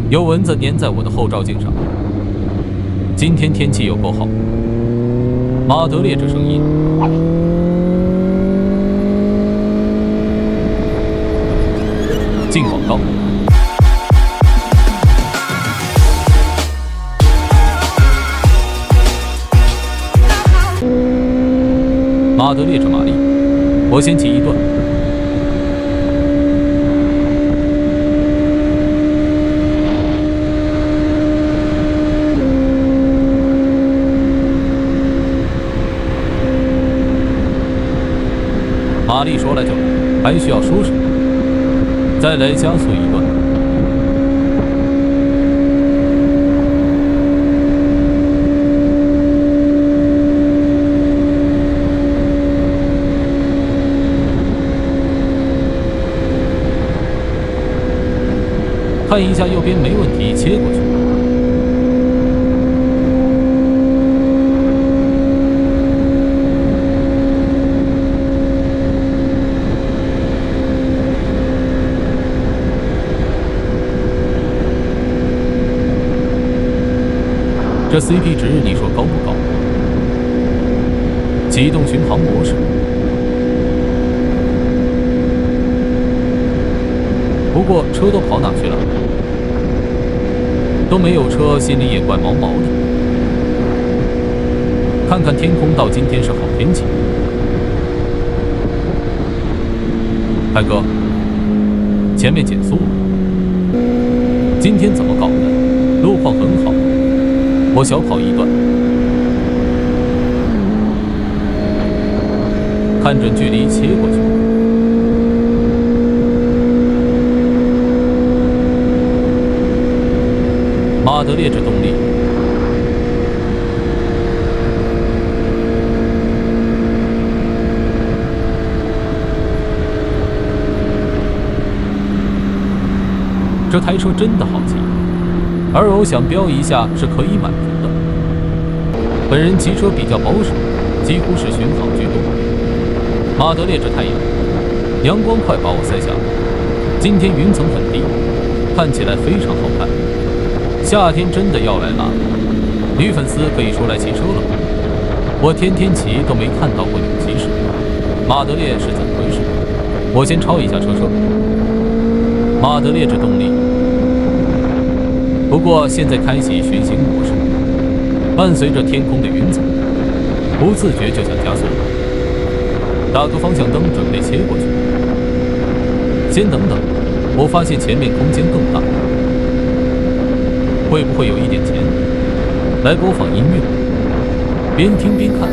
有蚊子粘在我的后照镜上。今天天气有够好。马德烈这声音，进广告。马德烈这马力，我先骑一段。马力说来就来，还需要说什么？再来加速一段。看一下右边没问题，切过去。这 CP 值你说高不高？启动巡航模式。不过车都跑哪去了？都没有车，心里也怪毛毛的。看看天空，到今天是好天气。海哥，前面减速了。今天怎么搞的？路况很好。我小跑一段，看准距离切过去。马德烈这动力，这台车真的好骑。而我想标一下是可以满足的。本人骑车比较保守，几乎是巡航居多。马德烈这太阳，阳光快把我晒下来。今天云层很低，看起来非常好看。夏天真的要来了，女粉丝可以出来骑车了。我天天骑都没看到过女骑士。马德烈是怎么回事？我先抄一下车车。马德烈这动力。不过现在开启巡行模式，伴随着天空的云层，不自觉就想加速了。打个方向灯准备切过去。先等等，我发现前面空间更大。会不会有一点钱？来播放音乐，边听边看。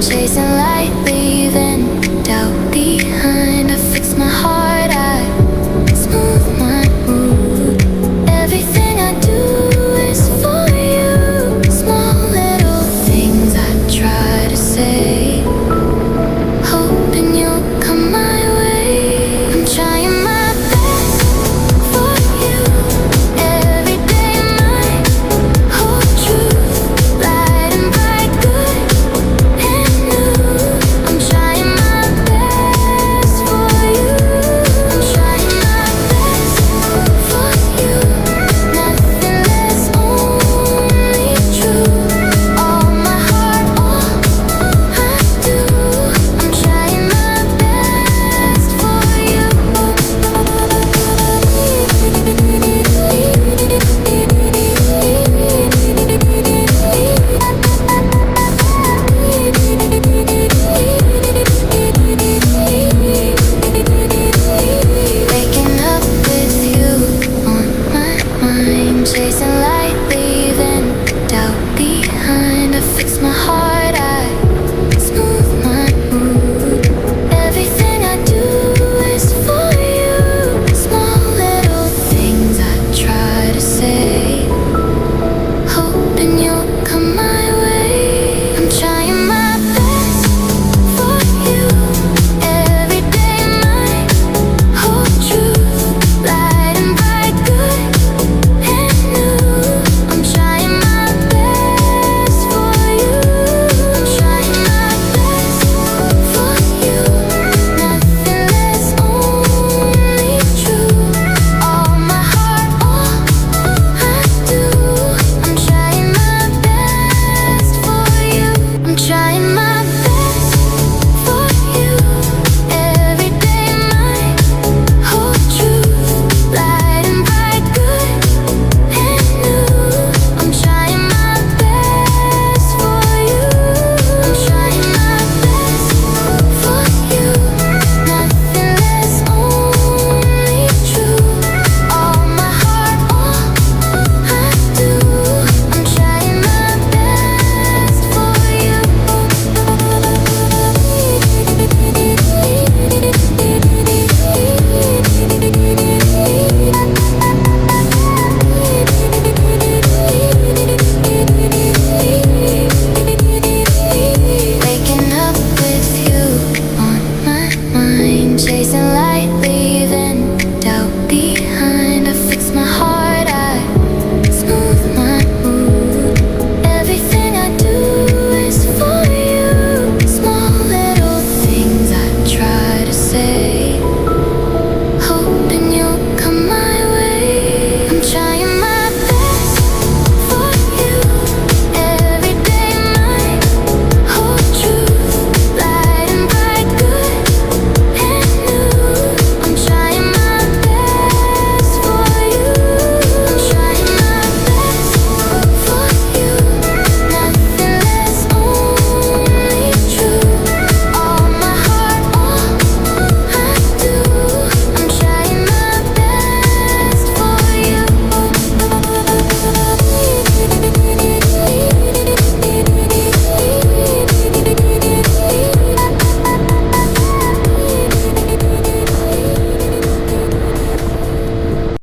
chasing light, leaving